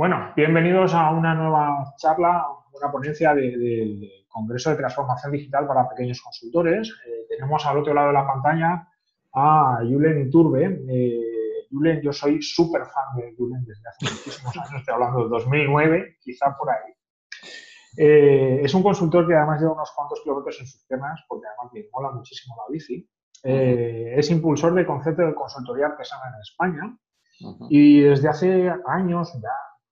Bueno, bienvenidos a una nueva charla, una ponencia del Congreso de Transformación Digital para Pequeños Consultores. Tenemos al otro lado de la pantalla a Julen Iturbe. Julen, yo soy súper fan de Julen desde hace muchísimos años, estoy hablando de 2009, quizá por ahí. Es un consultor que además lleva unos cuantos kilómetros en sus temas, porque además le mola muchísimo la bici. Es impulsor del concepto de consultoría artesana en España. Y desde hace años, ya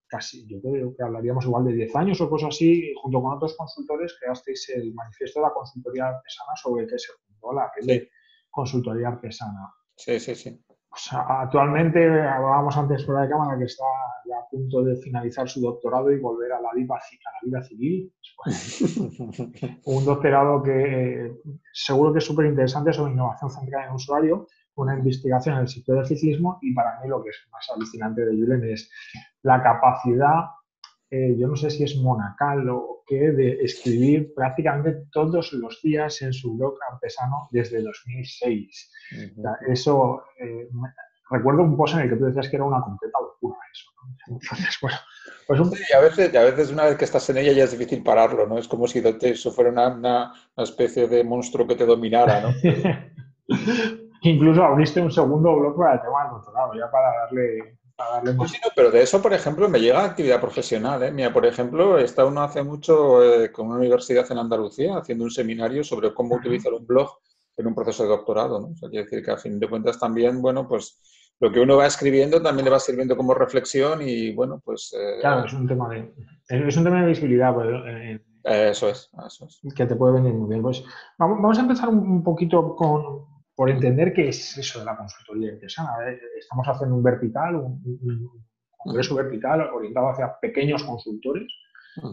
casi, yo creo que hablaríamos igual de 10 años o cosas así, junto con otros consultores, creasteis el manifiesto de la consultoría artesana sobre el que se fundó la red de consultoría artesana. Sí, sí, sí. O sea, actualmente, hablábamos antes fuera de cámara, que está ya a punto de finalizar su doctorado y volver a la vida civil. Un doctorado que seguro que es súper interesante sobre innovación centrada en el usuario, una investigación en el sector del ciclismo, y para mí lo que es más alucinante de Julen es la capacidad, yo no sé si es monacal o qué, de escribir prácticamente todos los días en su blog artesano desde 2006. O sea, eso, recuerdo un post en el que tú decías que era una completa locura eso, ¿no? Entonces, bueno, pues Sí, y a veces una vez que estás en ella ya es difícil pararlo, ¿no? Es como si eso fuera una especie de monstruo que te dominara, ¿no? Incluso abriste un segundo blog para el tema del doctorado, ya para darle Sí, más. sí, no, pero de eso, por ejemplo, me llega actividad profesional, ¿eh? Mira, por ejemplo, está uno hace mucho con una universidad en Andalucía haciendo un seminario sobre cómo utilizar un blog en un proceso de doctorado, ¿no? O sea, quiere decir que a fin de cuentas también, bueno, pues lo que uno va escribiendo también le va sirviendo como reflexión y, bueno, pues Claro, es un tema de visibilidad, pues, eso es, eso es. que te puede venir muy bien. Pues vamos a empezar un poquito por entender qué es eso de la consultoría artesana. Estamos haciendo un vertical, un congreso vertical orientado hacia pequeños consultores,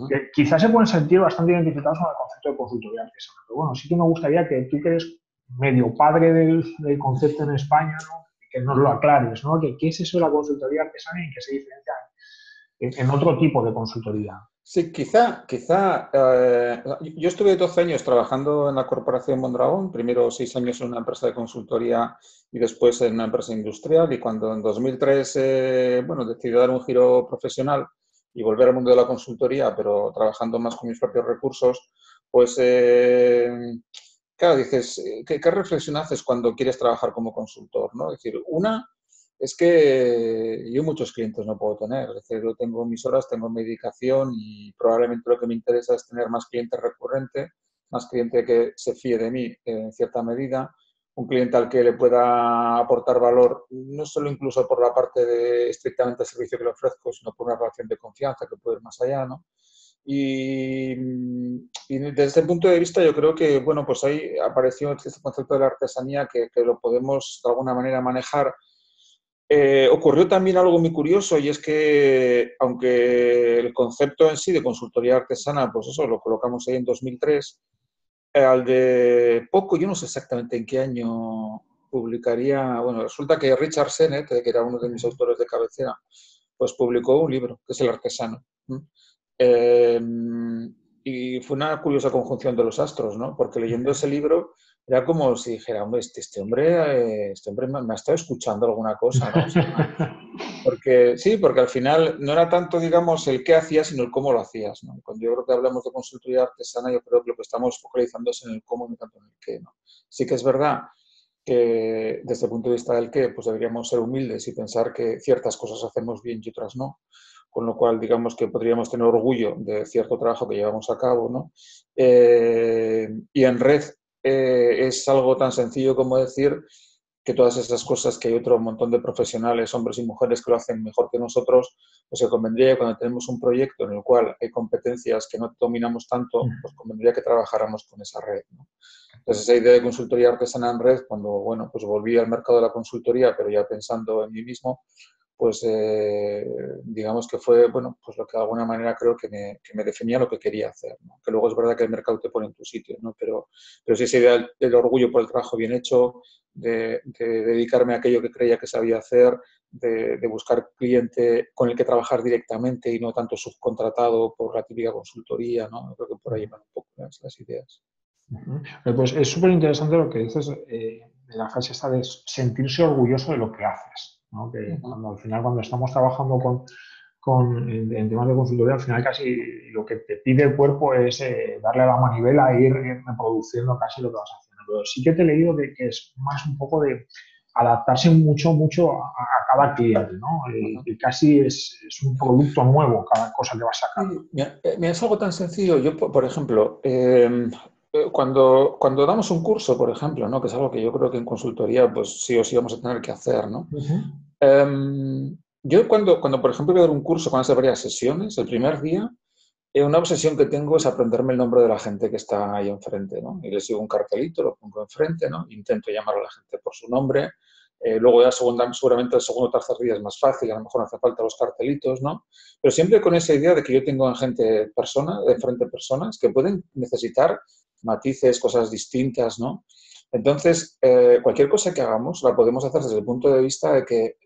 que quizás se pueden sentir bastante identificados con el concepto de consultoría artesana. Pero bueno, sí que me gustaría que tú, que eres medio padre del concepto en España, ¿no?, que nos lo aclares, ¿no? ¿Qué es eso de la consultoría artesana y en qué se diferencia en otro tipo de consultoría? Sí, quizá, yo estuve 12 años trabajando en la Corporación Mondragón, primero 6 años en una empresa de consultoría y después en una empresa industrial, y cuando en 2003, bueno, decidí dar un giro profesional y volver al mundo de la consultoría, pero trabajando más con mis propios recursos, pues, claro, dices, ¿qué reflexión haces cuando quieres trabajar como consultor, ¿no? Es decir, una es que yo muchos clientes no puedo tener, es decir, yo tengo mis horas, tengo mi dedicación y probablemente lo que me interesa es tener más cliente recurrente, más cliente que se fíe de mí en cierta medida, un cliente al que le pueda aportar valor, no solo incluso por la parte de estrictamente el servicio que le ofrezco, sino por una relación de confianza que puede ir más allá, ¿no? Y desde ese punto de vista yo creo que, bueno, pues ahí apareció este concepto de la artesanía que lo podemos de alguna manera manejar. Ocurrió también algo muy curioso y es que, aunque el concepto en sí de consultoría artesana, pues eso, lo colocamos ahí en 2003, al de poco, yo no sé exactamente en qué año publicaría, bueno, resulta que Richard Sennett, que era uno de mis autores de cabecera, pues publicó un libro, que es El Artesano. Eh, y fue una curiosa conjunción de los astros, ¿no? Porque leyendo ese libro era como si dijera, hombre, este hombre me ha estado escuchando alguna cosa, ¿no? O sea, porque sí, porque al final no era tanto, digamos, el qué hacías, sino el cómo lo hacías, ¿no? Cuando yo creo que hablamos de consultoría artesana, yo creo que lo que estamos focalizando es en el cómo y no tanto en el qué, ¿no? Sí que es verdad que desde el punto de vista del qué, pues deberíamos ser humildes y pensar que ciertas cosas hacemos bien y otras no, con lo cual digamos que podríamos tener orgullo de cierto trabajo que llevamos a cabo, ¿no? Y en red es algo tan sencillo como decir que todas esas cosas que hay otro montón de profesionales, hombres y mujeres, que lo hacen mejor que nosotros, pues se convendría que cuando tenemos un proyecto en el cual hay competencias que no dominamos tanto, pues convendría que trabajáramos con esa red, ¿no? Entonces, esa idea de consultoría artesana en red, cuando, bueno, pues volví al mercado de la consultoría, pero ya pensando en mí mismo, pues digamos que fue, bueno, pues lo que de alguna manera creo que me definía lo que quería hacer, ¿no? Que luego es verdad que el mercado te pone en tu sitio, ¿no? Pero sí esa idea del orgullo por el trabajo bien hecho, de dedicarme a aquello que creía que sabía hacer, de buscar cliente con el que trabajar directamente y no tanto subcontratado por la típica consultoría, ¿no? Creo que por ahí van un poco las ideas. Pues es súper interesante lo que dices, la frase esta de sentirse orgulloso de lo que haces, ¿no? Que cuando al final, cuando estamos trabajando en temas de consultoría, al final casi lo que te pide el cuerpo es darle a la manivela e ir reproduciendo casi lo que vas haciendo. Pero sí que te he leído que es más un poco de adaptarse mucho a cada cliente, ¿no? Y casi es un producto nuevo cada cosa que vas sacando. Sí, mira, es algo tan sencillo. Yo, por ejemplo, cuando damos un curso, por ejemplo, ¿no? Que es algo que yo creo que en consultoría, pues sí o sí vamos a tener que hacer, ¿no? Yo cuando, por ejemplo, voy a dar un curso con hacer varias sesiones, el primer día, una obsesión que tengo es aprenderme el nombre de la gente que está ahí enfrente, ¿no? Y les sigo un cartelito, lo pongo enfrente, ¿no? Intento llamar a la gente por su nombre. Luego ya seguramente el segundo o tercer día es más fácil, a lo mejor no hace falta los cartelitos, ¿no? Pero siempre con esa idea de que yo tengo en enfrente personas que pueden necesitar matices, cosas distintas, ¿no? Entonces, cualquier cosa que hagamos la podemos hacer desde el punto de vista de que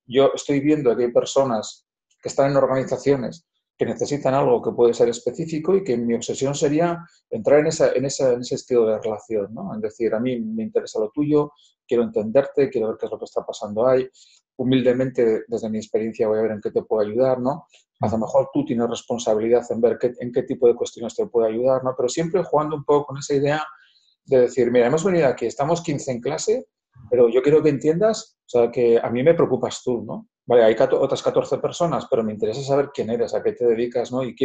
yo estoy viendo que hay personas que están en organizaciones que necesitan algo que puede ser específico y que mi obsesión sería entrar en ese estilo de relación, ¿no? Es decir, a mí me interesa lo tuyo, quiero entenderte, quiero ver qué es lo que está pasando ahí. Humildemente, desde mi experiencia, voy a ver en qué te puedo ayudar, ¿no? A lo mejor tú tienes responsabilidad en ver en qué tipo de cuestiones te puedo ayudar, ¿no? Pero siempre jugando un poco con esa idea de decir, mira, hemos venido aquí, estamos 15 en clase, pero yo quiero que entiendas, o sea, que a mí me preocupas tú, ¿no? Vale, hay otras 14 personas, pero me interesa saber quién eres, a qué te dedicas, ¿no? Y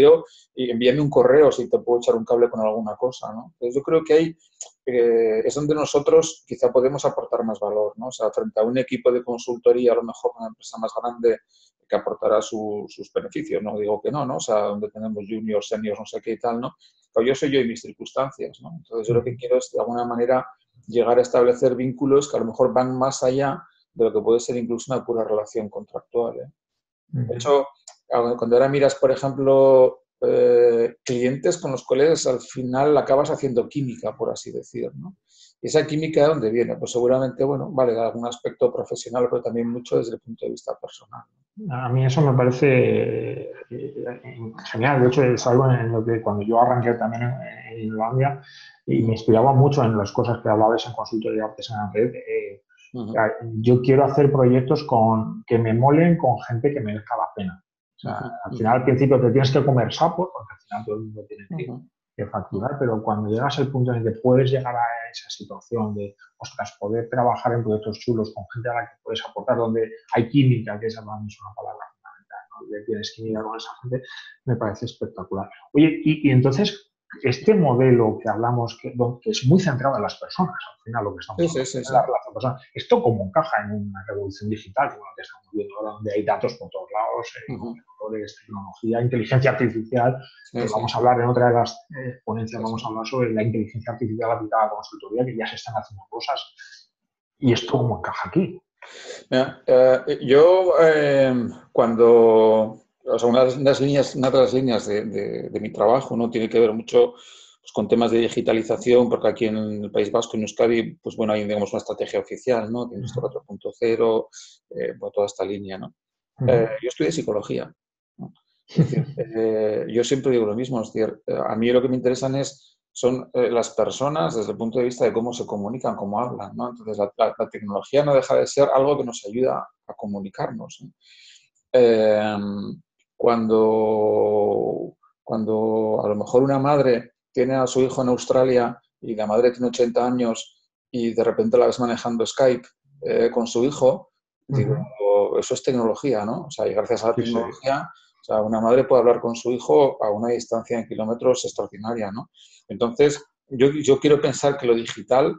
envíame un correo si te puedo echar un cable con alguna cosa, ¿no? Entonces yo creo que ahí es donde nosotros quizá podemos aportar más valor, ¿no? O sea, frente a un equipo de consultoría, a lo mejor una empresa más grande que aportará sus beneficios, no digo que no, ¿no? O sea, donde tenemos juniors, seniors, no sé qué y tal, ¿no? Pero yo soy yo y mis circunstancias, ¿no? Entonces yo lo que quiero es, de alguna manera, llegar a establecer vínculos que a lo mejor van más allá de lo que puede ser incluso una pura relación contractual, ¿eh? De hecho, cuando ahora miras, por ejemplo, clientes con los cuales al final acabas haciendo química, por así decir, ¿no? ¿Y esa química de dónde viene? Pues seguramente, bueno, vale, de algún aspecto profesional, pero también mucho desde el punto de vista personal. A mí eso me parece genial. De hecho, es algo en lo que cuando yo arranqué también en Islandia y me inspiraba mucho en las cosas que hablabais en consultoría artesana red. Yo quiero hacer proyectos que me molen con gente que merezca la pena. O sea, al final, al principio te tienes que comer sapos, porque al final todo el mundo tiene que facturar, pero cuando llegas al punto en el que puedes llegar a esa situación de, ostras, poder trabajar en proyectos chulos con gente a la que puedes aportar, donde hay química, que esa para mí es una palabra fundamental, ¿no? De tienes química con esa gente, me parece espectacular. Oye, y entonces, este modelo que hablamos, que es muy centrado en las personas, al final lo que estamos Sí, sí, hablando, sí, en sí. la relación personal, ¿esto cómo encaja en una revolución digital como la que estamos viendo ahora, donde hay datos por todos lados, ordenadores, tecnología, inteligencia artificial? Sí, sí. Vamos a hablar en otra de las ponencias, vamos a hablar sobre la inteligencia artificial aplicada a consultoría, que ya se están haciendo cosas. ¿Y esto cómo encaja aquí? Mira, yo cuando, o sea, una de las líneas de mi trabajo, ¿no? Tiene que ver mucho pues, con temas de digitalización, porque aquí en el País Vasco, en Euskadi, pues bueno, hay digamos una estrategia oficial, ¿no? De Industria 4.0, por toda esta línea, ¿no? Yo estudié psicología, ¿no? Es decir, yo siempre digo lo mismo, es decir, a mí lo que me interesan son las personas desde el punto de vista de cómo se comunican, cómo hablan, ¿no? Entonces, la tecnología no deja de ser algo que nos ayuda a comunicarnos, ¿no? Eh, cuando a lo mejor una madre tiene a su hijo en Australia y la madre tiene 80 años y de repente la ves manejando Skype con su hijo, digo, eso es tecnología, ¿no? O sea, y gracias a la Sí, sí. tecnología, o sea, una madre puede hablar con su hijo a una distancia en kilómetros extraordinaria, ¿no? Entonces, yo quiero pensar que lo digital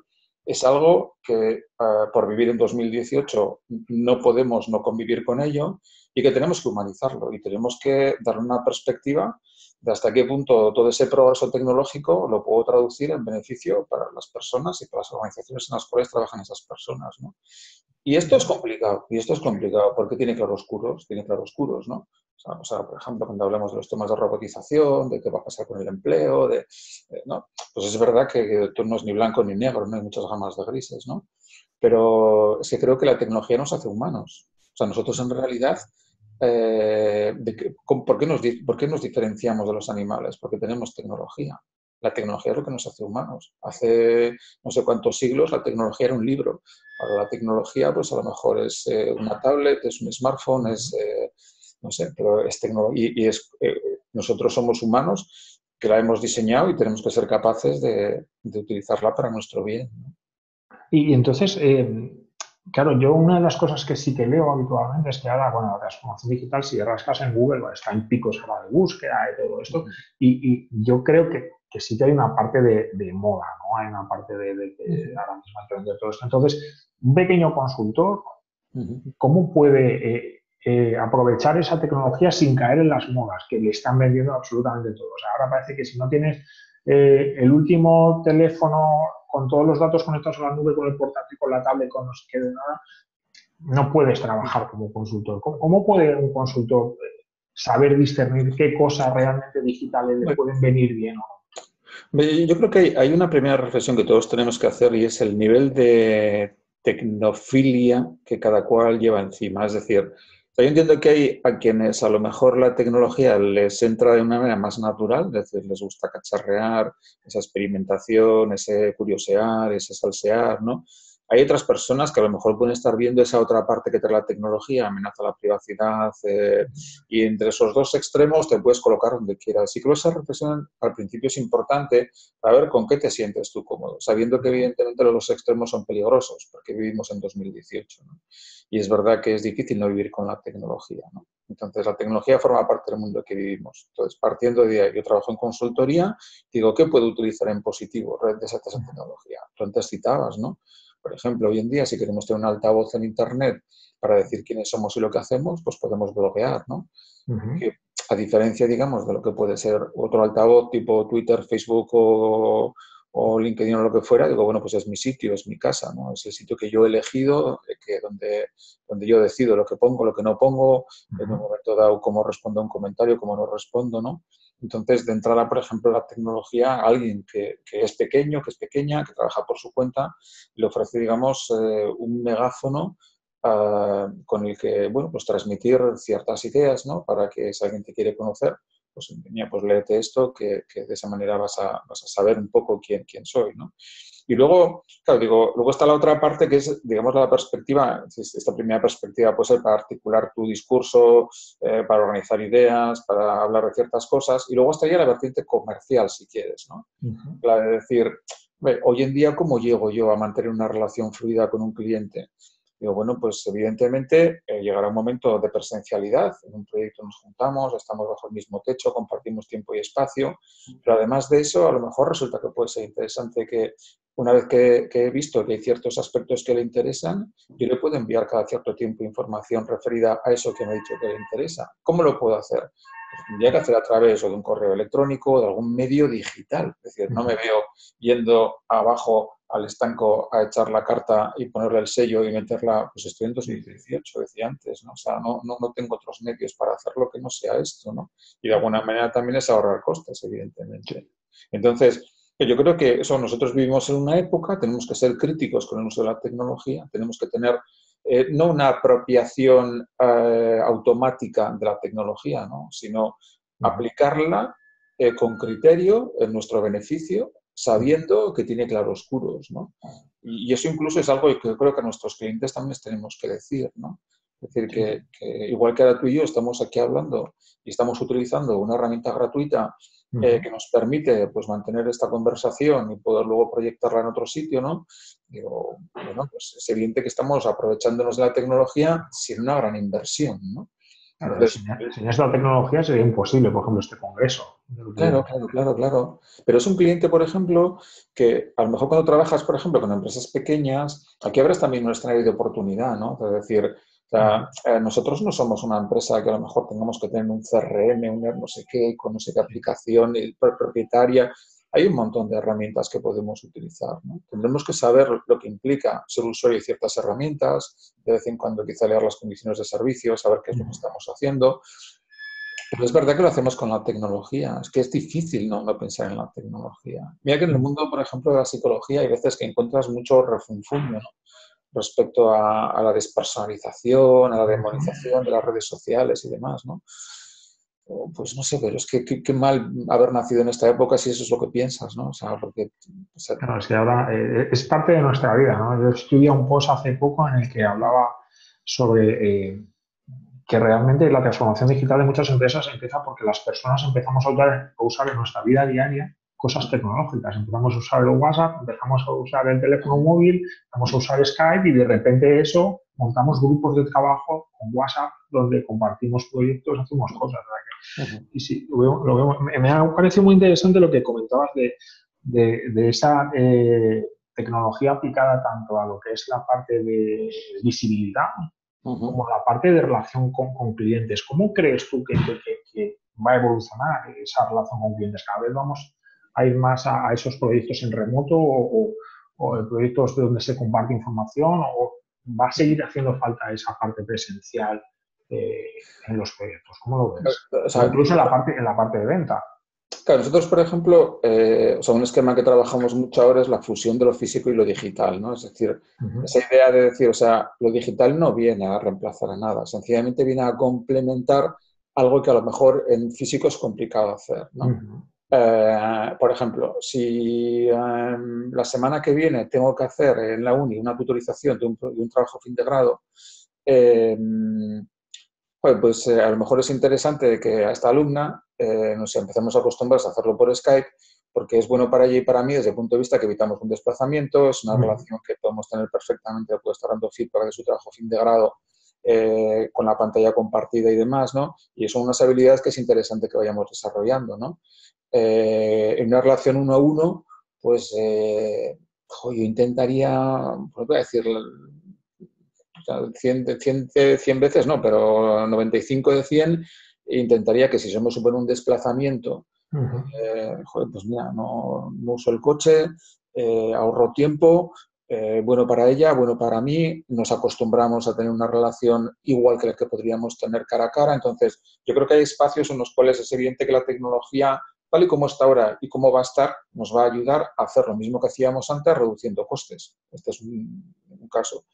es algo que por vivir en 2018 no podemos no convivir con ello y que tenemos que humanizarlo y tenemos que darle una perspectiva de hasta qué punto todo ese progreso tecnológico lo puedo traducir en beneficio para las personas y para las organizaciones en las cuales trabajan esas personas, ¿no? Y esto es complicado porque tiene claroscuros, ¿no? O sea, por ejemplo, cuando hablamos de los temas de robotización, de qué va a pasar con el empleo, ¿no? Pues es verdad que esto no es ni blanco ni negro, no hay muchas gamas de grises, ¿no? Pero es que creo que la tecnología nos hace humanos. O sea, nosotros en realidad, ¿por qué nos diferenciamos de los animales? Porque tenemos tecnología. La tecnología es lo que nos hace humanos. Hace no sé cuántos siglos la tecnología era un libro. Ahora la tecnología, pues a lo mejor es una tablet, es un smartphone, es no sé, pero es tecnología nosotros somos humanos que la hemos diseñado y tenemos que ser capaces de utilizarla para nuestro bien, ¿no? Y entonces, claro, yo una de las cosas que sí que leo habitualmente es que ahora, bueno, la transformación digital, si rascas en Google, bueno, está en picos ahora de búsqueda y todo esto, y yo creo que sí que hay una parte de moda, ¿no? Hay una parte de que ahora mismo hay que vender todo esto. Entonces, un pequeño consultor, ¿cómo puede aprovechar esa tecnología sin caer en las modas que le están vendiendo absolutamente todos? O sea, ahora parece que si no tienes el último teléfono con todos los datos conectados a la nube, con el portátil, con la tablet, con no sé qué de nada, no puedes trabajar como consultor. ¿Cómo puede un consultor saber discernir qué cosas realmente digitales le pueden venir bien o no? Yo creo que hay una primera reflexión que todos tenemos que hacer y es el nivel de tecnofilia que cada cual lleva encima. Es decir, yo entiendo que hay a quienes a lo mejor la tecnología les entra de una manera más natural, es decir, les gusta cacharrear, esa experimentación, ese curiosear, ese salsear, ¿no? Hay otras personas que a lo mejor pueden estar viendo esa otra parte que trae la tecnología, amenaza la privacidad, y entre esos dos extremos te puedes colocar donde quieras. Y creo que esa reflexión al principio es importante para ver con qué te sientes tú cómodo, sabiendo que evidentemente los extremos son peligrosos, porque vivimos en 2018, ¿no? Y es verdad que es difícil no vivir con la tecnología, ¿no? Entonces, la tecnología forma parte del mundo que vivimos. Entonces, partiendo de ahí, yo trabajo en consultoría, digo, ¿qué puedo utilizar en positivo de esa tecnología? Tú antes citabas, ¿no? Por ejemplo, hoy en día, si queremos tener un altavoz en Internet para decir quiénes somos y lo que hacemos, pues podemos bloguear, ¿no? Que, a diferencia, digamos, de lo que puede ser otro altavoz tipo Twitter, Facebook o LinkedIn o lo que fuera, digo, bueno, pues es mi sitio, es mi casa, ¿no? Es el sitio que yo he elegido, donde yo decido lo que pongo, lo que no pongo, en un momento dado cómo respondo a un comentario, cómo no respondo, ¿no? Entonces, de entrada, por ejemplo, la tecnología, a alguien que es pequeño, que es pequeña, que trabaja por su cuenta, le ofrece, digamos, un megáfono con el que, bueno, pues transmitir ciertas ideas, ¿no? Para que si alguien te quiere conocer, pues, mira, pues léete esto, que de esa manera vas a saber un poco quién soy, ¿no? Y luego, claro, digo, luego está la otra parte que es, digamos, la perspectiva, esta primera perspectiva puede ser para articular tu discurso, para organizar ideas, para hablar de ciertas cosas, y luego estaría la vertiente comercial, si quieres, ¿no? La de decir, hoy en día, ¿cómo llego yo a mantener una relación fluida con un cliente? Digo, bueno, pues evidentemente llegará un momento de presencialidad. En un proyecto nos juntamos, estamos bajo el mismo techo, compartimos tiempo y espacio, pero además de eso, a lo mejor resulta que puede ser interesante que una vez que he visto que hay ciertos aspectos que le interesan, yo le puedo enviar cada cierto tiempo información referida a eso que me ha dicho que le interesa. ¿Cómo lo puedo hacer? Pues tendría que hacer a través o de un correo electrónico o de algún medio digital. Es decir, no me veo yendo abajo al estanco a echar la carta y ponerle el sello y meterla, pues estoy en 2018, decía antes, ¿no? O sea, no tengo otros medios para hacerlo que no sea esto, ¿no? Y de alguna manera también es ahorrar costes, evidentemente. Entonces, yo creo que eso, nosotros vivimos en una época, tenemos que ser críticos con el uso de la tecnología, tenemos que tener no una apropiación automática de la tecnología, ¿no? Sino aplicarla con criterio en nuestro beneficio, sabiendo que tiene claroscuros, ¿no? Y eso incluso es algo que yo creo que a nuestros clientes también les tenemos que decir, ¿no? Es decir, que igual que ahora tú y yo estamos aquí hablando y estamos utilizando una herramienta gratuita que nos permite, pues, mantener esta conversación y poder luego proyectarla en otro sitio, ¿no? Digo, bueno, pues es evidente que estamos aprovechándonos de la tecnología sin una gran inversión, ¿no? Claro, Entonces, sin esta tecnología sería imposible, por ejemplo, este congreso. claro. Pero es un cliente, por ejemplo, que a lo mejor cuando trabajas, por ejemplo, con empresas pequeñas, aquí abres también un escenario de oportunidad, ¿no? Es decir, o sea, nosotros no somos una empresa que a lo mejor tengamos que tener un CRM, un no sé qué, con no sé qué aplicación propietaria. Hay un montón de herramientas que podemos utilizar, ¿no? Tendremos que saber lo que implica ser usuario de ciertas herramientas, de vez en cuando quizá leer las condiciones de servicio, saber qué es lo que estamos haciendo. Pero es verdad que lo hacemos con la tecnología. Es que es difícil no pensar en la tecnología. Mira que en el mundo, por ejemplo, de la psicología hay veces que encuentras mucho refunfuño, ¿no? Respecto a la despersonalización, a la demonización de las redes sociales y demás, ¿no? Pues no sé, pero es que qué mal haber nacido en esta época si eso es lo que piensas, ¿no? O sea, porque... O sea, Claro, es que ahora es parte de nuestra vida, ¿no? Yo estudié un post hace poco en el que hablaba sobre que realmente la transformación digital de muchas empresas empieza porque las personas empezamos a usar en nuestra vida diaria cosas tecnológicas. Empezamos a usar el WhatsApp, empezamos a usar el teléfono móvil, empezamos a usar Skype y de repente eso montamos grupos de trabajo con WhatsApp donde compartimos proyectos, hacemos cosas. Y sí, me ha parecido muy interesante lo que comentabas de esa tecnología aplicada tanto a lo que es la parte de visibilidad como la parte de relación con clientes. ¿Cómo crees tú que va a evolucionar esa relación con clientes? ¿Cada vez vamos a ir más a esos proyectos en remoto o proyectos donde se comparte información o va a seguir haciendo falta esa parte presencial en los proyectos? ¿Cómo lo ves? O O sea, incluso en la parte de venta. claro, nosotros, por ejemplo, o sea, un esquema que trabajamos mucho ahora es la fusión de lo físico y lo digital, ¿no? Es decir, esa idea de decir, o sea, lo digital no viene a reemplazar a nada, sencillamente viene a complementar algo que a lo mejor en físico es complicado hacer, ¿no? Por ejemplo, si la semana que viene tengo que hacer en la uni una tutorización de un trabajo fin de grado, eh, pues a lo mejor es interesante que a esta alumna nos empecemos a acostumbrarse a hacerlo por Skype, porque es bueno para ella y para mí desde el punto de vista que evitamos un desplazamiento, es una relación que podemos tener perfectamente, puede estar dando feedback de su trabajo fin de grado con la pantalla compartida y demás, ¿no? Y son unas habilidades que es interesante que vayamos desarrollando, ¿no? En una relación uno a uno, pues yo intentaría, pues voy a decir, 100 veces no, pero 95 de 100 intentaría que si somos supone un desplazamiento, pues mira, no uso el coche, ahorro tiempo, bueno para ella, bueno para mí, nos acostumbramos a tener una relación igual que la que podríamos tener cara a cara, entonces yo creo que hay espacios en los cuales es evidente que la tecnología, tal y como está ahora y cómo va a estar, nos va a ayudar a hacer lo mismo que hacíamos antes reduciendo costes. Este es un caso.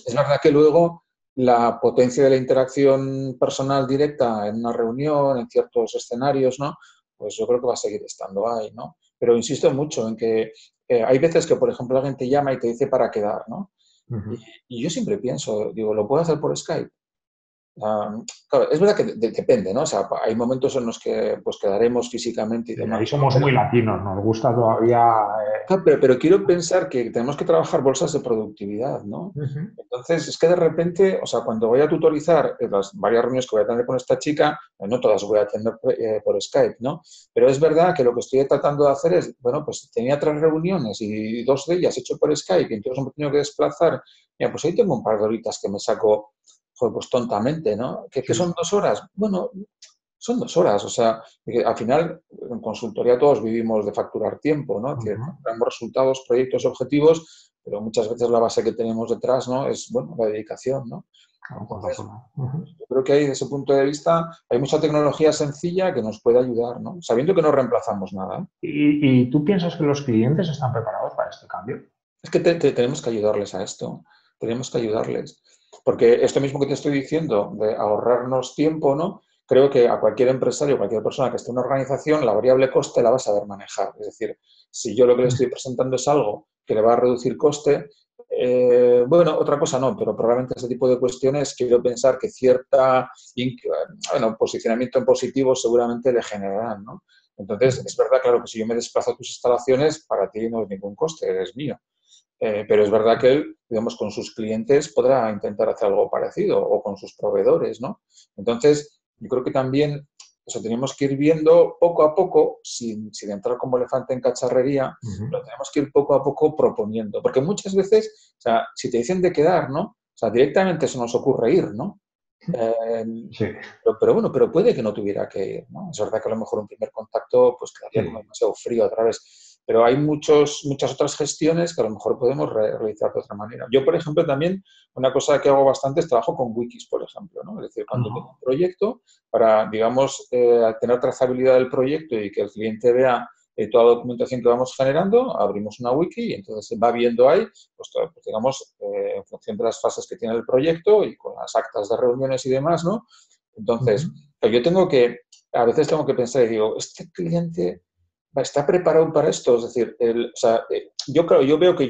Es verdad que luego la potencia de la interacción personal directa en una reunión, en ciertos escenarios, ¿no? Pues yo creo que va a seguir estando ahí, ¿no? Pero insisto mucho en que hay veces que, por ejemplo, alguien te llama y te dice para quedar, ¿no? Y yo siempre pienso, digo, ¿lo puedo hacer por Skype? Claro, es verdad que depende, ¿no? O sea, hay momentos en los que pues quedaremos físicamente y demás, Ahí ¿no? somos muy latinos, nos gusta todavía. Claro, pero quiero pensar que tenemos que trabajar bolsas de productividad, ¿no? Entonces, es que de repente, o sea, cuando voy a tutorizar en las varias reuniones que voy a tener con esta chica, no todas voy a tener por Skype, ¿no? Pero es verdad que lo que estoy tratando de hacer es, bueno, pues tenía 3 reuniones y 2 de ellas he hecho por Skype y entonces me he tenido que desplazar. Mira, pues ahí tengo un par de horitas que me saco, joder, pues tontamente, ¿no? ¿Qué son 2 horas? Bueno, son 2 horas, o sea, al final en consultoría todos vivimos de facturar tiempo, ¿no? Que facturamos resultados, proyectos, objetivos, pero muchas veces la base que tenemos detrás, ¿no? Es, bueno, la dedicación, ¿no? Entonces, yo creo que ahí, desde ese punto de vista, hay mucha tecnología sencilla que nos puede ayudar, ¿no? Sabiendo que no reemplazamos nada, ¿eh? ¿Y tú piensas que los clientes están preparados para este cambio? Es que tenemos que ayudarles a esto, tenemos que ayudarles. Porque esto mismo que te estoy diciendo, de ahorrarnos tiempo, ¿no? Creo que a cualquier empresario, cualquier persona que esté en una organización, la variable coste la va a saber manejar. Es decir, si yo lo que le estoy presentando es algo que le va a reducir coste, bueno, otra cosa no, pero probablemente ese tipo de cuestiones quiero pensar que cierta, bueno, posicionamiento en positivo seguramente le generarán, ¿no? Entonces, es verdad, claro, que si yo me desplazo a tus instalaciones, para ti no es ningún coste, es mío. Pero es verdad que él, digamos, con sus clientes podrá intentar hacer algo parecido o con sus proveedores, ¿no? Entonces, yo creo que también eso tenemos que ir viendo poco a poco, sin entrar como elefante en cacharrería, lo tenemos que ir poco a poco proponiendo. Porque muchas veces, o sea, si te dicen de quedar, ¿no? O sea, directamente se nos ocurre ir, ¿no? Sí. Pero bueno, pero puede que no tuviera que ir, ¿no? Es verdad que a lo mejor un primer contacto pues quedaría como demasiado frío a través, pero hay muchas otras gestiones que a lo mejor podemos realizar de otra manera. Yo, por ejemplo, también una cosa que hago bastante es trabajo con wikis, por ejemplo, ¿no? Es decir, cuando tengo un proyecto, para, digamos, tener trazabilidad del proyecto y que el cliente vea toda la documentación que vamos generando, abrimos una wiki y entonces se va viendo ahí, pues digamos, en función de las fases que tiene el proyecto y con las actas de reuniones y demás, ¿no? Entonces, yo a veces tengo que pensar y digo, ¿este cliente está preparado para esto? Es decir, o sea, yo veo que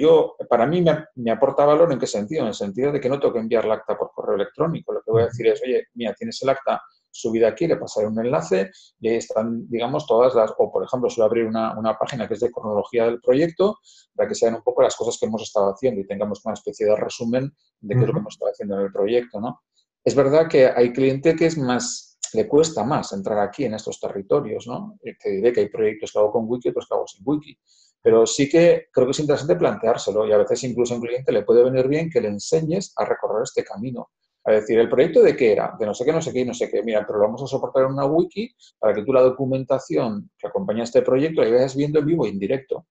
para mí me aporta valor. ¿En qué sentido? En el sentido de que no tengo que enviar el acta por correo electrónico. Lo que voy a decir es, oye, mira, tienes el acta subida aquí, le pasaré un enlace y ahí están, digamos, todas las, o por ejemplo, suelo abrir una página que es de cronología del proyecto para que sean un poco las cosas que hemos estado haciendo y tengamos una especie de resumen de qué es lo que hemos estado haciendo en el proyecto, ¿no? Es verdad que hay cliente que le cuesta más entrar aquí en estos territorios, ¿no? Te diré que hay proyectos que hago con wiki y otros que hago sin wiki. Pero sí que creo que es interesante planteárselo y a veces incluso a un cliente le puede venir bien que le enseñes a recorrer este camino. A decir, ¿el proyecto de qué era? De no sé qué, no sé qué y no sé qué. Mira, pero lo vamos a soportar en una wiki para que tú la documentación que acompaña a este proyecto la vayas viendo en vivo e en directo.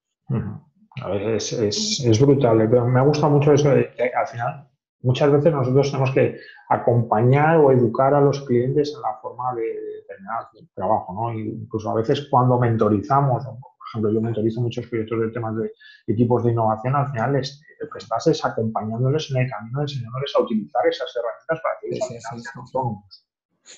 A ver, es brutal, pero me gusta mucho eso de que al final muchas veces nosotros tenemos que acompañar o educar a los clientes en la forma de terminar el trabajo, ¿no? Incluso a veces cuando mentorizamos, por ejemplo, yo mentorizo muchos proyectos de temas de equipos de innovación, al final lo que estás es acompañándoles en el camino, enseñándoles a utilizar esas herramientas para que ellos al final sean autónomos.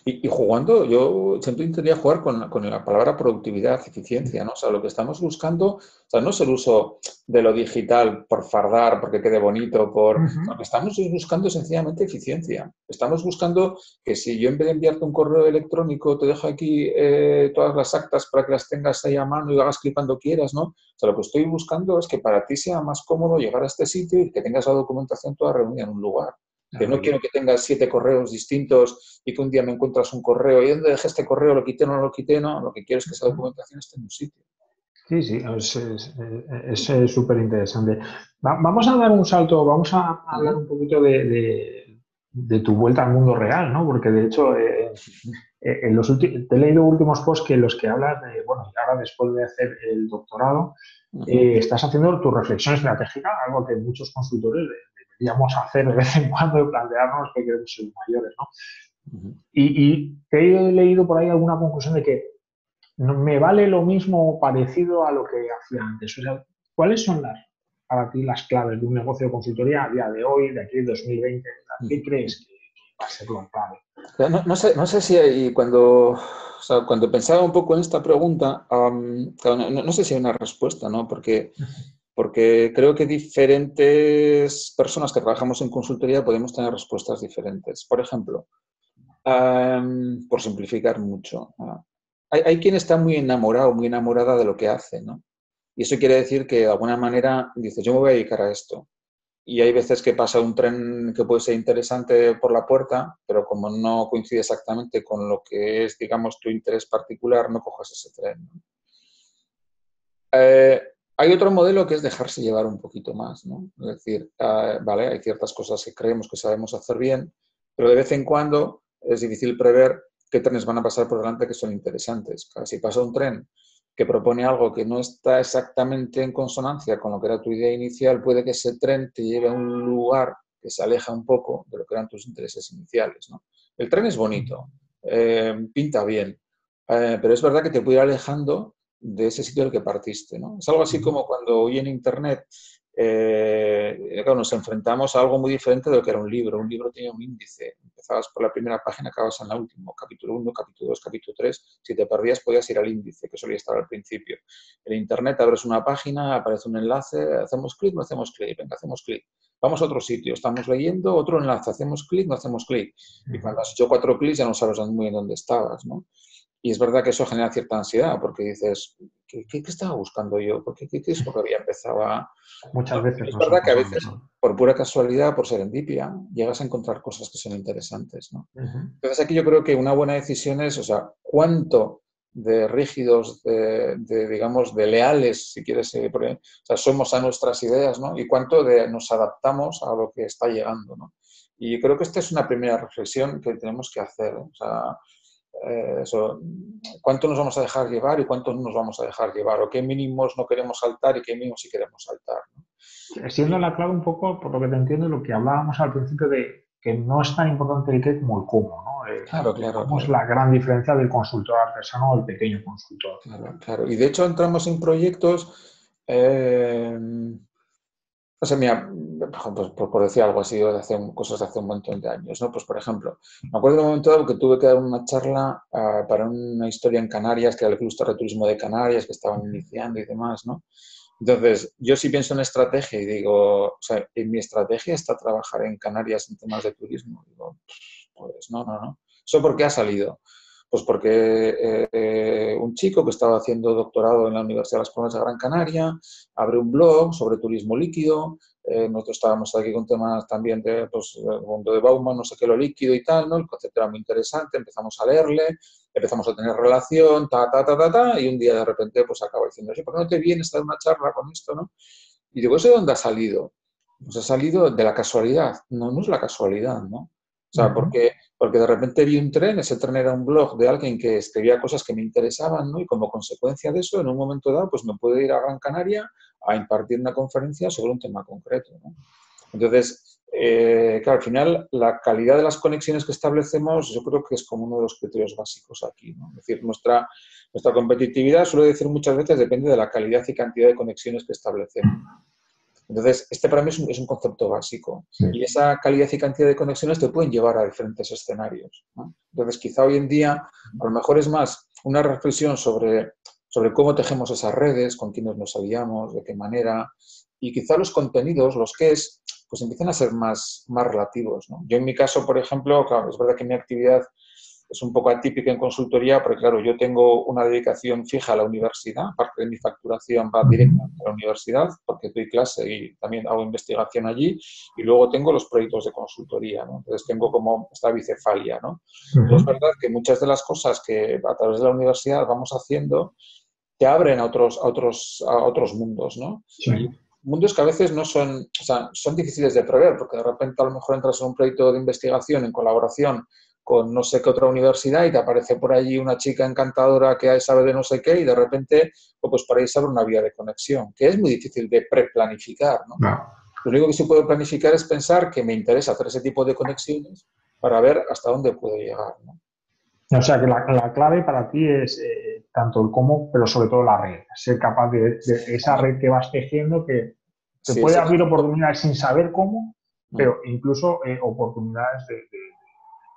Y jugando, yo siempre intentaría jugar con la palabra productividad, eficiencia, ¿no? O sea, lo que estamos buscando, o sea, no es el uso de lo digital por fardar, porque quede bonito, lo que estamos buscando es sencillamente eficiencia. Estamos buscando que si yo en vez de enviarte un correo electrónico te dejo aquí todas las actas para que las tengas ahí a mano y lo hagas clic cuando quieras, ¿no? O sea, lo que estoy buscando es que para ti sea más cómodo llegar a este sitio y que tengas la documentación toda reunida en un lugar. Que no quiero que tengas 7 correos distintos y que un día me encuentras un correo y ¿dónde dejé este correo? ¿Lo quité o no lo quité? No, lo que quiero es que esa documentación esté en un sitio. Sí, sí, es súper interesante. Vamos a dar un salto, vamos a hablar un poquito de tu vuelta al mundo real, ¿no? Porque de hecho, te he leído últimos posts que los que hablas de, bueno, y ahora después de hacer el doctorado, estás haciendo tu reflexión estratégica, algo que muchos consultores deberíamos hacer de vez en cuando y plantearnos que queremos ser mayores, ¿no? Y te he leído por ahí alguna conclusión de que no me vale lo mismo o parecido a lo que hacía antes. O sea, ¿cuáles son para ti las claves de un negocio de consultoría a día de hoy, de aquí 2020? ¿Qué crees que va a ser lo clave? No sé si cuando pensaba un poco en esta pregunta, claro, no sé si hay una respuesta, ¿no? Porque creo que diferentes personas que trabajamos en consultoría podemos tener respuestas diferentes. Por ejemplo, por simplificar mucho, hay quien está muy enamorado, muy enamorada de lo que hace, ¿no? Y eso quiere decir que de alguna manera dices, yo me voy a dedicar a esto. Y hay veces que pasa un tren que puede ser interesante por la puerta, pero como no coincide exactamente con lo que es, digamos, tu interés particular, no cojas ese tren, ¿no? Hay otro modelo que es dejarse llevar un poquito más, ¿no? Es decir, vale, hay ciertas cosas que creemos que sabemos hacer bien, pero de vez en cuando es difícil prever qué trenes van a pasar por delante que son interesantes. Si pasa un tren que propone algo que no está exactamente en consonancia con lo que era tu idea inicial, puede que ese tren te lleve a un lugar que se aleja un poco de lo que eran tus intereses iniciales, ¿no? El tren es bonito, pinta bien, pero es verdad que te puede ir alejando de ese sitio del que partiste, ¿no? Es algo así como cuando hoy en Internet claro, nos enfrentamos a algo muy diferente de lo que era un libro. Un libro tenía un índice. Empezabas por la primera página, acabas en la última. Capítulo 1, capítulo 2, capítulo 3. Si te perdías, podías ir al índice, que solía estar al principio. En Internet abres una página, aparece un enlace, hacemos clic, no hacemos clic, venga, hacemos clic. Vamos a otro sitio, estamos leyendo, otro enlace, hacemos clic, no hacemos clic. Y cuando has hecho 4 clics ya no sabes muy bien dónde estabas, ¿no? Y es verdad que eso genera cierta ansiedad, porque dices, ¿qué estaba buscando yo? ¿Qué es lo que había empezado a...? Muchas veces Es nos ha verdad que a pasado veces, eso. por pura casualidad, por serendipia, llegas a encontrar cosas que son interesantes, ¿no? Entonces aquí yo creo que una buena decisión es, o sea, cuánto de rígidos, digamos, de leales, si quieres, o sea, somos a nuestras ideas, ¿no? Y cuánto nos adaptamos a lo que está llegando, ¿no? Y creo que esta es una primera reflexión que tenemos que hacer, ¿eh? O sea, eso, cuánto nos vamos a dejar llevar y cuánto no nos vamos a dejar llevar, o qué mínimos no queremos saltar y qué mínimos sí queremos saltar, ¿no? Siendo la clave un poco, por lo que te entiendo, lo que hablábamos al principio de que no es tan importante el qué como el cómo, ¿no? Claro, Digamos la gran diferencia del consultor artesano o el pequeño consultor. Claro. Y de hecho entramos en proyectos, o sea, mira, por decir algo así, cosas de hace un montón de años, ¿no? Pues, por ejemplo, me acuerdo de un momento dado que tuve que dar una charla para una historia en Canarias, que era el Cluster de Turismo de Canarias, que estaban iniciando y demás, ¿no? Entonces, yo sí pienso en estrategia y digo, o sea, en mi estrategia está trabajar en Canarias en temas de turismo. Digo, pues no. ¿Eso por qué ha salido? Pues porque un chico que estaba haciendo doctorado en la Universidad de Las Palmas de Gran Canaria abre un blog sobre turismo líquido. Nosotros estábamos aquí con temas también de, pues, el mundo de Bauman, no sé qué, lo líquido y tal, ¿no? El concepto era muy interesante, empezamos a leerle, empezamos a tener relación, y un día de repente pues acaba diciendo, oye, ¿por qué no te vienes a dar una charla con esto, no? Y digo, ¿eso de dónde ha salido? Pues ha salido de la casualidad. No, no es la casualidad, ¿no? O sea, porque de repente vi un tren, ese tren era un blog de alguien que escribía cosas que me interesaban, ¿no? Y como consecuencia de eso, en un momento dado, pues me pude ir a Gran Canaria a impartir una conferencia sobre un tema concreto, ¿no? Entonces, claro, al final, la calidad de las conexiones que establecemos, yo creo que es como uno de los criterios básicos aquí, ¿no? Es decir, nuestra competitividad, suelo decir muchas veces, depende de la calidad y cantidad de conexiones que establecemos. Entonces, este para mí es un concepto básico. Sí. Y esa calidad y cantidad de conexiones te pueden llevar a diferentes escenarios, ¿no? Entonces, quizá hoy en día, a lo mejor es más una reflexión sobre cómo tejemos esas redes, con quiénes nos aliamos, de qué manera, y quizá los contenidos, los qué es, pues empiezan a ser más relativos, ¿no? Yo en mi caso, por ejemplo, claro, es verdad que mi actividad es un poco atípica en consultoría, porque claro, yo tengo una dedicación fija a la universidad, parte de mi facturación va directamente a la universidad, porque doy clase y también hago investigación allí, y luego tengo los proyectos de consultoría, ¿no? Entonces tengo como esta bicefalia, ¿no? Pero es verdad que muchas de las cosas que a través de la universidad vamos haciendo te abren a otros mundos, ¿no? Sí. Y mundos que a veces no son, o sea, son difíciles de prever, porque de repente a lo mejor entras en un proyecto de investigación en colaboración con no sé qué otra universidad y te aparece por allí una chica encantadora que sabe de no sé qué y de repente, pues por ahí se abre una vía de conexión, que es muy difícil de preplanificar, ¿no? No. Lo único que se puede planificar es pensar que me interesa hacer ese tipo de conexiones para ver hasta dónde puedo llegar, ¿no? O sea, que la clave para ti es tanto el cómo, pero sobre todo la red. Ser capaz de esa red que vas tejiendo que te Sí, puede ese abrir concepto. oportunidades sin saber cómo, pero incluso oportunidades de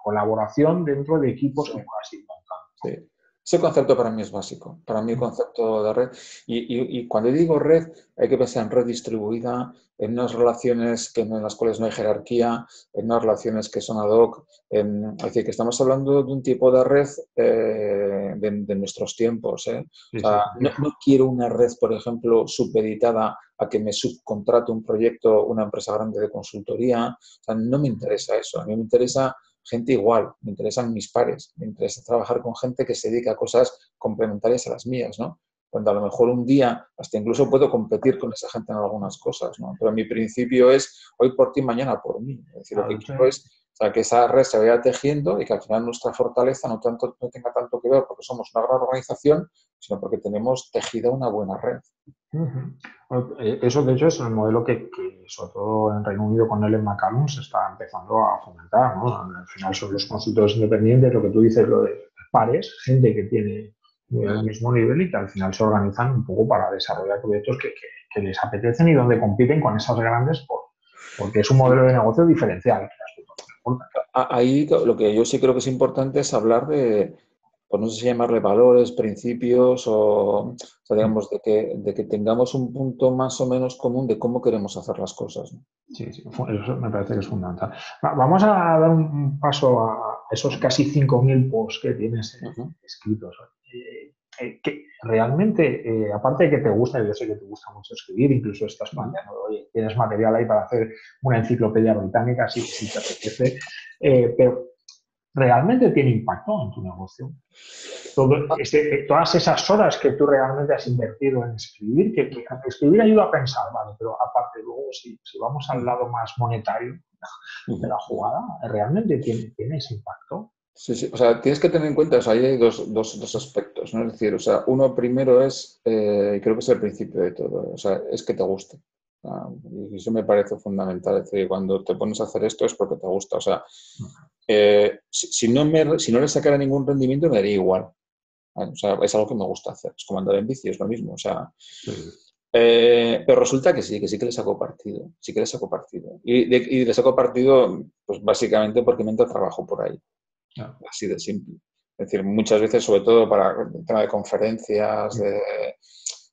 colaboración dentro de equipos Sí. que puedas ir montando. Sí. Ese concepto para mí es básico, para mí el concepto de red. Y cuando digo red, hay que pensar en red distribuida, en unas relaciones en las cuales no hay jerarquía, en unas relaciones que son ad hoc. Es decir, que estamos hablando de un tipo de red de nuestros tiempos, ¿eh? O Sí, sea, sí. no quiero una red, por ejemplo, supeditada a que me subcontrate un proyecto una empresa grande de consultoría. O sea, no me interesa eso. A mí me interesa gente igual, me interesan mis pares, me interesa trabajar con gente que se dedica a cosas complementarias a las mías, ¿no? Cuando a lo mejor un día hasta incluso puedo competir con esa gente en algunas cosas, ¿no? Pero mi principio es hoy por ti, mañana por mí. Es decir, lo que quiero es, o sea, que esa red se vaya tejiendo y que al final nuestra fortaleza no tenga tanto que ver porque somos una gran organización, sino porque tenemos tejida una buena red. Eso, de hecho, es el modelo que sobre todo en Reino Unido con Ellen McCallum se está empezando a fomentar, ¿no? Al final son los consultores independientes, lo que tú dices, lo de pares, gente que tiene el mismo nivel y que al final se organizan un poco para desarrollar proyectos que les apetecen y donde compiten con esas grandes porque es un modelo de negocio diferencial. Ahí lo que yo sí creo que es importante es hablar de, pues no sé si llamarle valores, principios o sea, digamos, de que tengamos un punto más o menos común de cómo queremos hacer las cosas, ¿no? Sí, eso me parece que es fundamental. Vamos a dar un paso a esos casi 5.000 posts que tienes escritos. Que realmente, aparte de que te gusta, yo sé que te gusta mucho escribir, incluso estás planteando, oye, tienes material ahí para hacer una enciclopedia británica, si te apetece, pero ¿realmente tiene impacto en tu negocio? Todas esas horas que tú realmente has invertido en escribir, que escribir ayuda a pensar, ¿vale? Pero aparte, luego, si vamos al lado más monetario de la jugada, ¿realmente tiene ese impacto? Sí, sí. O sea, tienes que tener en cuenta, o sea, ahí hay dos aspectos, ¿no? Es decir, o sea, uno primero es, creo que es el principio de todo, o sea, es que te guste. Y eso me parece fundamental, es decir, cuando te pones a hacer esto es porque te gusta, o sea, si no le sacara ningún rendimiento me daría igual. ¿Vale? O sea, es algo que me gusta hacer, es como andar en bici, es lo mismo, o sea, pero resulta que sí le saco partido, sí que le saco partido. Y le saco partido, pues básicamente porque me entra trabajo por ahí. Así de simple. Es decir, muchas veces, sobre todo para el tema de conferencias,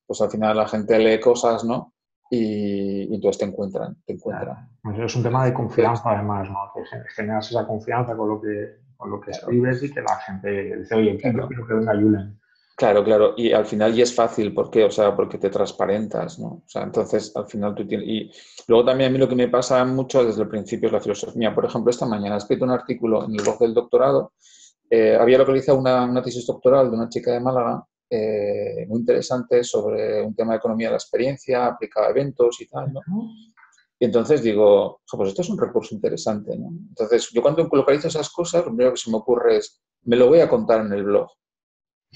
pues al final la gente lee cosas, ¿no? Y entonces te encuentran. Pues es un tema de confianza además, ¿no? Que generas esa confianza con lo que Claro, escribes y que la gente dice, oye, aquí yo claro. quiero que venga Julen. Claro, claro, y al final ya es fácil, ¿por qué? O sea, porque te transparentas, ¿no? O sea, entonces al final tú tienes... Y luego también a mí lo que me pasa mucho desde el principio es la filosofía. Por ejemplo, esta mañana he escrito un artículo en el blog del doctorado, había localizado una tesis doctoral de una chica de Málaga, muy interesante sobre un tema de economía de la experiencia, aplicada a eventos y tal, ¿no? Y entonces digo, pues esto es un recurso interesante, ¿no? Entonces, yo cuando localizo esas cosas, lo primero que se me ocurre es, me lo voy a contar en el blog.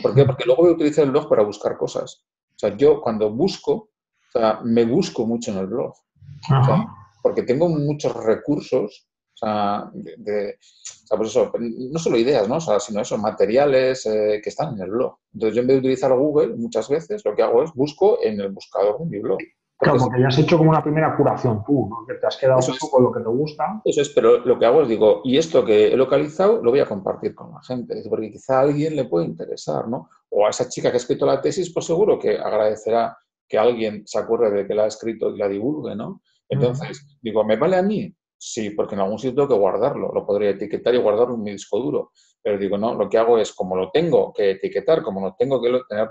¿Por qué? Porque luego voy a utilizar el blog para buscar cosas. O sea, yo cuando busco, o sea, me busco mucho en el blog. O sea, Ajá. porque tengo muchos recursos, o sea, o sea, pues eso, no solo ideas, ¿no? O sea, sino eso, materiales que están en el blog. Entonces, yo en vez de utilizar Google, muchas veces lo que hago es busco en el buscador de mi blog. Claro, Entonces, porque ya has hecho como una primera curación tú, ¿no? Que te has quedado eso mucho es. con lo que te gusta. Eso es, pero lo que hago es digo, y esto que he localizado lo voy a compartir con la gente, porque quizá a alguien le puede interesar, ¿no? O a esa chica que ha escrito la tesis, pues seguro que agradecerá que alguien se acuerde de que la ha escrito y la divulgue, ¿no? Ujú. Entonces, digo, ¿me vale a mí? Sí, porque en algún sitio tengo que guardarlo, lo podría etiquetar y guardarlo en mi disco duro. Pero digo, no, lo que hago es, como lo tengo que etiquetar, como lo tengo que tener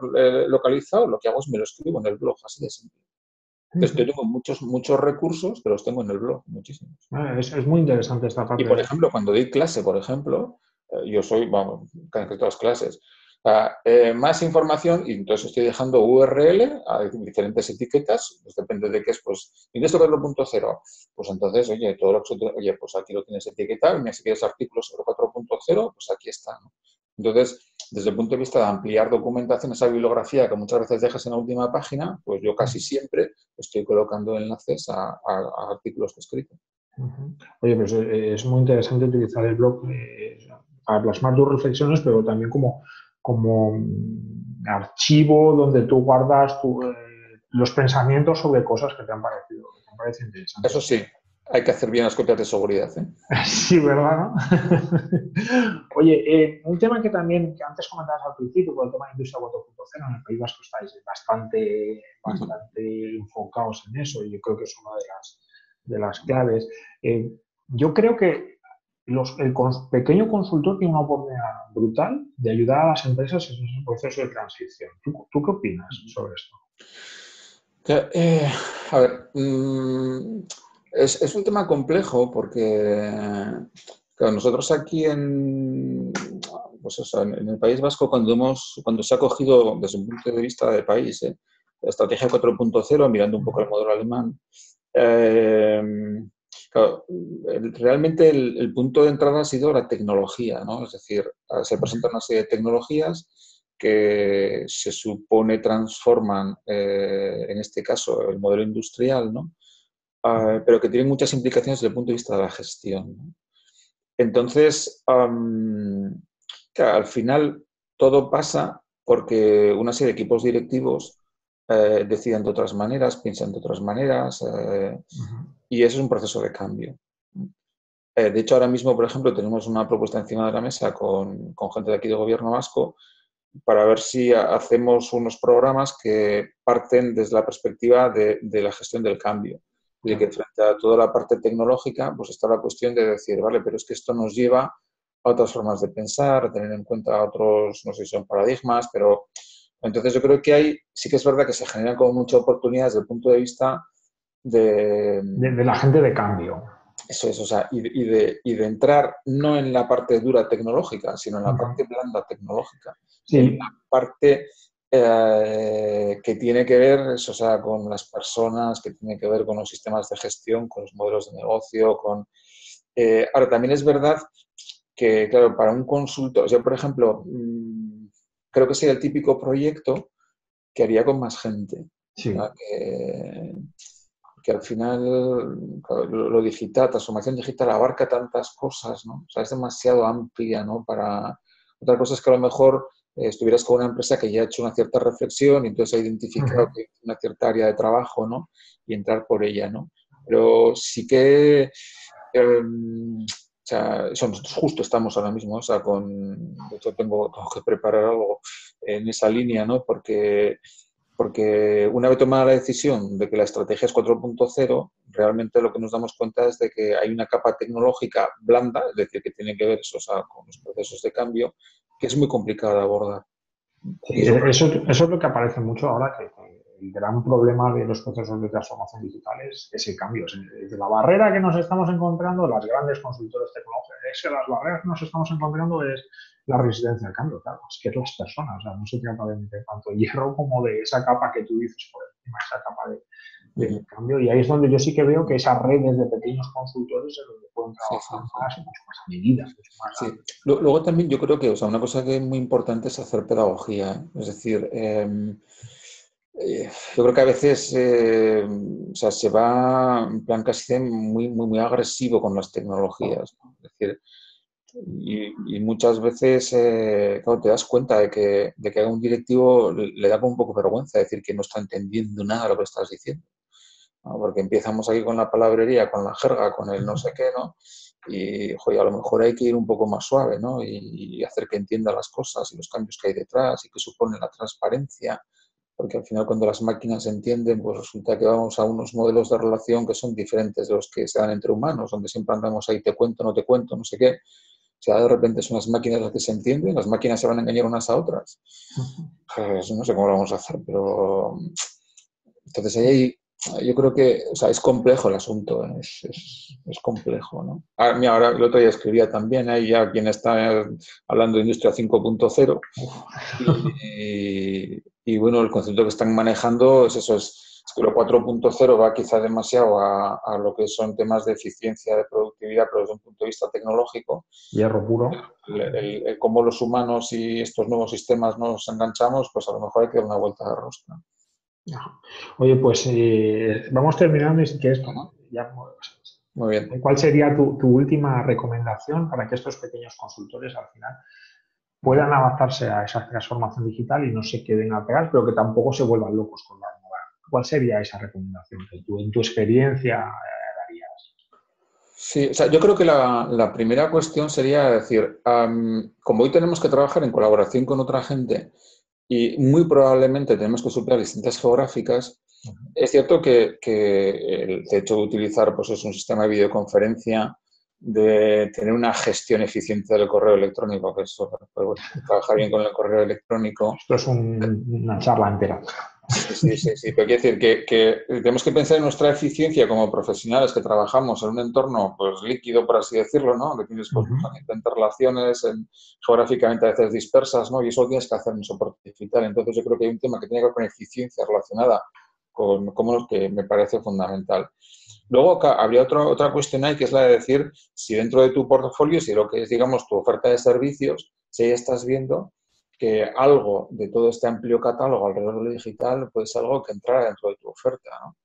localizado, lo que hago es me lo escribo en el blog, así de simple. Entonces, yo Ujú. tengo muchos recursos que los tengo en el blog, muchísimos. Es muy interesante esta Y, parte. por ejemplo, cuando doy clase, por ejemplo, yo soy, vamos, casi que todas clases, más información y entonces estoy dejando URL a diferentes etiquetas, pues depende de qué es, pues, Indexo 4.0, pues entonces, oye, todo lo que, oye, pues aquí lo tienes etiquetado, y si quieres artículos sobre 4.0, pues aquí está, ¿no? Entonces, desde el punto de vista de ampliar documentación, esa bibliografía que muchas veces dejas en la última página, pues yo casi siempre estoy colocando enlaces a artículos que he escrito. Ujú. Oye, pues es muy interesante utilizar el blog para plasmar tus reflexiones, pero también como archivo donde tú guardas los pensamientos sobre cosas que te han parecido, que te parecen Eso interesantes. sí, hay que hacer bien las copias de seguridad, ¿eh? Sí, ¿verdad? ¿No? Oye, un tema que antes comentabas al principio, con el tema de industria 4.0, en el País Vasco estáis Ujú. bastante enfocados en eso y yo creo que es una de las claves. Yo creo que pequeño consultor tiene una oportunidad brutal de ayudar a las empresas en ese proceso de transición. ¿Tú qué opinas sobre esto? Que, a ver, es un tema complejo porque claro, nosotros aquí pues eso, en el País Vasco, cuando se ha cogido desde un punto de vista de país, la estrategia 4.0, mirando un poco el modelo alemán, eh, claro, realmente el punto de entrada ha sido la tecnología, ¿no? Es decir, se presentan una serie de tecnologías que se supone transforman, en este caso, el modelo industrial, ¿no? Pero que tienen muchas implicaciones desde el punto de vista de la gestión, ¿no? Entonces, claro, al final todo pasa porque una serie de equipos directivos deciden de otras maneras, piensan de otras maneras, Ujú. y eso es un proceso de cambio. De hecho, ahora mismo, por ejemplo, tenemos una propuesta encima de la mesa con gente de aquí del gobierno vasco para ver si hacemos unos programas que parten desde la perspectiva de la gestión del cambio. De que Claro. frente a toda la parte tecnológica, pues está la cuestión de decir, vale, pero es que esto nos lleva a otras formas de pensar, a tener en cuenta otros, no sé si son paradigmas, pero entonces yo creo que sí que es verdad que se generan como muchas oportunidades desde el punto de vista de, De la gente de cambio. eso es, o sea, y de entrar no en la parte dura tecnológica, sino en la Ujú. parte blanda tecnológica, en la Sí, parte que tiene que ver, o sea, con las personas, que tiene que ver con los sistemas de gestión, con los modelos de negocio, ahora, también es verdad que, claro, para un consultor, yo, por ejemplo, creo que sería el típico proyecto que haría con más gente. O sí. sea, que al final claro, lo digital, transformación digital abarca tantas cosas, ¿no? O sea, es demasiado amplia, ¿no? Para otra cosa es que a lo mejor estuvieras con una empresa que ya ha hecho una cierta reflexión y entonces ha identificado Ujú. que hay una cierta área de trabajo, ¿no? Y entrar por ella, ¿no? Pero sí que, o sea, nosotros justo estamos ahora mismo, o sea, de hecho tengo que preparar algo en esa línea, ¿no? Porque Porque una vez tomada la decisión de que la estrategia es 4.0, realmente lo que nos damos cuenta es de que hay una capa tecnológica blanda, es decir, que tiene que ver eso, o sea, con los procesos de cambio, que es muy complicada de abordar. Sí, eso es lo que aparece mucho ahora, que el gran problema de los procesos de transformación digital es el cambio. Es la barrera que nos estamos encontrando, las grandes consultoras tecnológicas, es que las barreras que nos estamos encontrando es la resistencia al cambio, claro, es que es las personas, o sea, no se trata de tanto hierro como de esa capa que tú dices por encima, esa capa de cambio, y ahí es donde yo sí que veo que esas redes de pequeños consultores es donde pueden trabajar más, mucho más a medida, mucho más Sí. Luego también yo creo que, o sea, una cosa que es muy importante es hacer pedagogía, ¿eh? Es decir, yo creo que a veces o sea, se va en plan casi muy agresivo con las tecnologías, ¿no? Es decir, y muchas veces claro, te das cuenta de que a un directivo le da como un poco vergüenza decir que no está entendiendo nada de lo que estás diciendo, ¿no? Porque empezamos aquí con la palabrería, con la jerga, con el no sé qué, ¿no? Y joder, a lo mejor hay que ir un poco más suave, ¿no? Y hacer que entienda las cosas y los cambios que hay detrás y que supone la transparencia, porque al final cuando las máquinas entienden, pues resulta que vamos a unos modelos de relación que son diferentes de los que se dan entre humanos, donde siempre andamos ahí, te cuento, no sé qué. O sea, de repente son las máquinas las que se entienden, las máquinas se van a engañar unas a otras. Pues no sé cómo lo vamos a hacer, pero entonces ahí yo creo que, o sea, es complejo el asunto, ¿eh? Es complejo, ¿no? Mira, ahora el otro día escribía también, ahí ya quien está hablando de Industria 5.0 y bueno, el concepto que están manejando es eso, es que lo 4.0 va quizá demasiado a lo que son temas de eficiencia, de productividad, pero desde un punto de vista tecnológico. Hierro puro. Cómo los humanos y estos nuevos sistemas nos enganchamos, pues a lo mejor hay que dar una vuelta de rosca. Oye, pues vamos terminando y si quieres, ya, muy bien. ¿Cuál sería tu última recomendación para que estos pequeños consultores al final puedan adaptarse a esa transformación digital y no se queden atrás, pero que tampoco se vuelvan locos con la moda? ¿Cuál sería esa recomendación que tú, en tu experiencia, darías? Sí, o sea, yo creo que la primera cuestión sería decir, como hoy tenemos que trabajar en colaboración con otra gente y muy probablemente tenemos que superar distintas geográficas, es cierto que el hecho de utilizar pues, es un sistema de videoconferencia, de tener una gestión eficiente del correo electrónico, que eso, pues, bueno, trabajar bien con el correo electrónico. Esto es una charla entera. Sí, pero quiero decir que tenemos que pensar en nuestra eficiencia como profesionales que trabajamos en un entorno pues líquido, por así decirlo, ¿no? Que tienes pues, interrelaciones geográficamente a veces dispersas, ¿no? Y eso tienes que hacer en soporte digital. Entonces yo creo que hay un tema que tiene que ver con eficiencia relacionada con lo que me parece fundamental. Luego habría otra cuestión ahí, que es la de decir si dentro de tu portafolio, si lo que es, digamos, tu oferta de servicios, si ya estás viendo que algo de todo este amplio catálogo alrededor de lo digital puede ser algo que entrara dentro de tu oferta, ¿no?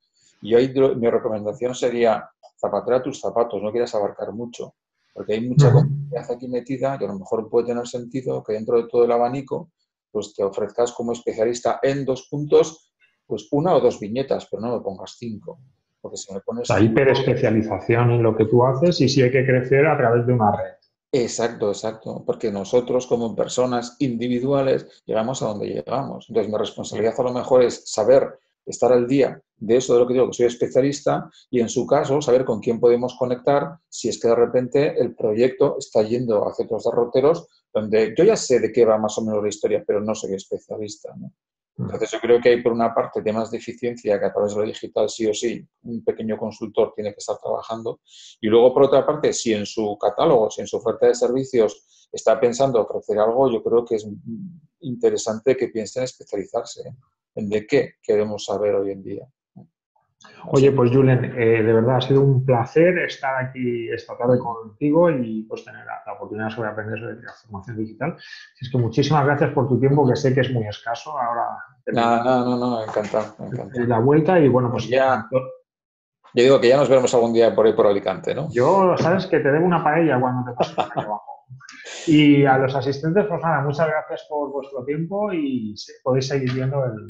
Y ahí mi recomendación sería zapatera tus zapatos, no quieras abarcar mucho, porque hay mucha complejidad aquí metida que a lo mejor puede tener sentido que dentro de todo el abanico pues te ofrezcas como especialista en 2 puntos, pues 1 o 2 viñetas, pero no me pongas 5. Porque si me pones... La hiperespecialización en lo que tú haces y si hay que crecer a través de una red. Exacto, porque nosotros como personas individuales llegamos a donde llegamos. Entonces mi responsabilidad a lo mejor es saber estar al día de eso, de lo que digo, que soy especialista y en su caso saber con quién podemos conectar si es que de repente el proyecto está yendo hacia otros derroteros donde yo ya sé de qué va más o menos la historia, pero no soy especialista, ¿no? Entonces yo creo que hay por una parte temas de eficiencia que a través de lo digital sí o sí un pequeño consultor tiene que estar trabajando y luego por otra parte si en su catálogo, si en su oferta de servicios está pensando ofrecer algo, yo creo que es interesante que piense en especializarse, ¿eh? En de qué queremos saber hoy en día. Oye, pues Julen, de verdad ha sido un placer estar aquí esta tarde contigo y pues tener la oportunidad sobre aprender sobre transformación digital. Así es que muchísimas gracias por tu tiempo, que sé que es muy escaso. Ahora No, encantado. La vuelta y bueno, pues ya, yo digo que ya nos veremos algún día por ahí por Alicante, ¿no? Yo, sabes que te debo una paella cuando te pases por aquí abajo. Y a los asistentes, pues nada, muchas gracias por vuestro tiempo y podéis seguir viendo el...